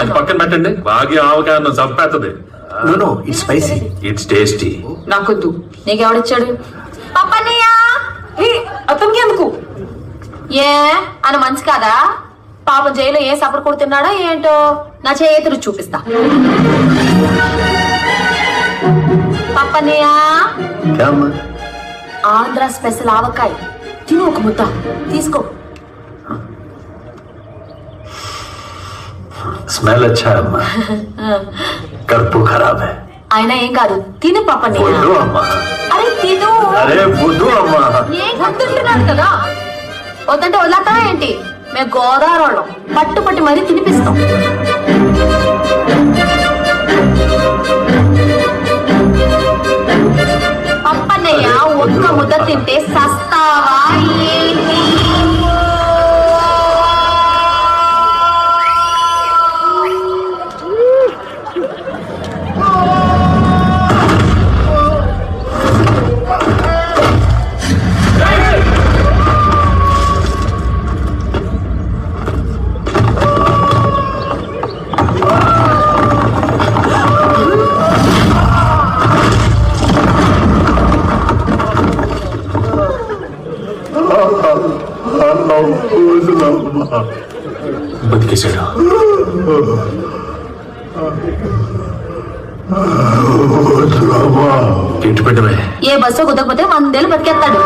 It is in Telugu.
అది పక్కన పెట్టండి. బాగా ఆవకాయ అన్నం చంపేస్తుంది. No it's spicy. It's tasty. నాకొద్దు. నీకెవడిచ్చాడు? పప్పన్నయ్య. అతనికి ఎందుకు? ఏ అని మంచి కాదా? పాపం జైలు ఏ సపర్ కొడుతున్నాడో ఏంటో. నా చేతులు చూపిస్తా. పప్పన్నయ్య, ఆంధ్ర స్పెషల్ ఆవకాయ తిను, ఒక ముద్ద తీసుకో. స్మెల్ అచ్చా అమ్మా, కడుపు ఖరాబ్ హై. అయినా ఏం కాదు, తిను పప్పన్నయ్య. వద్దు అమ్మా. అరే తిను. అరే వద్దు అమ్మా. ఏం వద్దంటున్నాడు కదా. వద్దంటే వదిలేతా ఏంటి? మేము గోదావరి వాళ్ళం, పట్టు పట్టి మరీ తినిపిస్తాం. పప్పన్నయ్య ఒక్క ముద్ద తింటే సస్తావా ఏంటి? బతికేశాడు. ఇంటి పెట్టమే. ఏ బస్సు కుదకపోతే 100 ఏళ్ళు బతికేస్తాడు.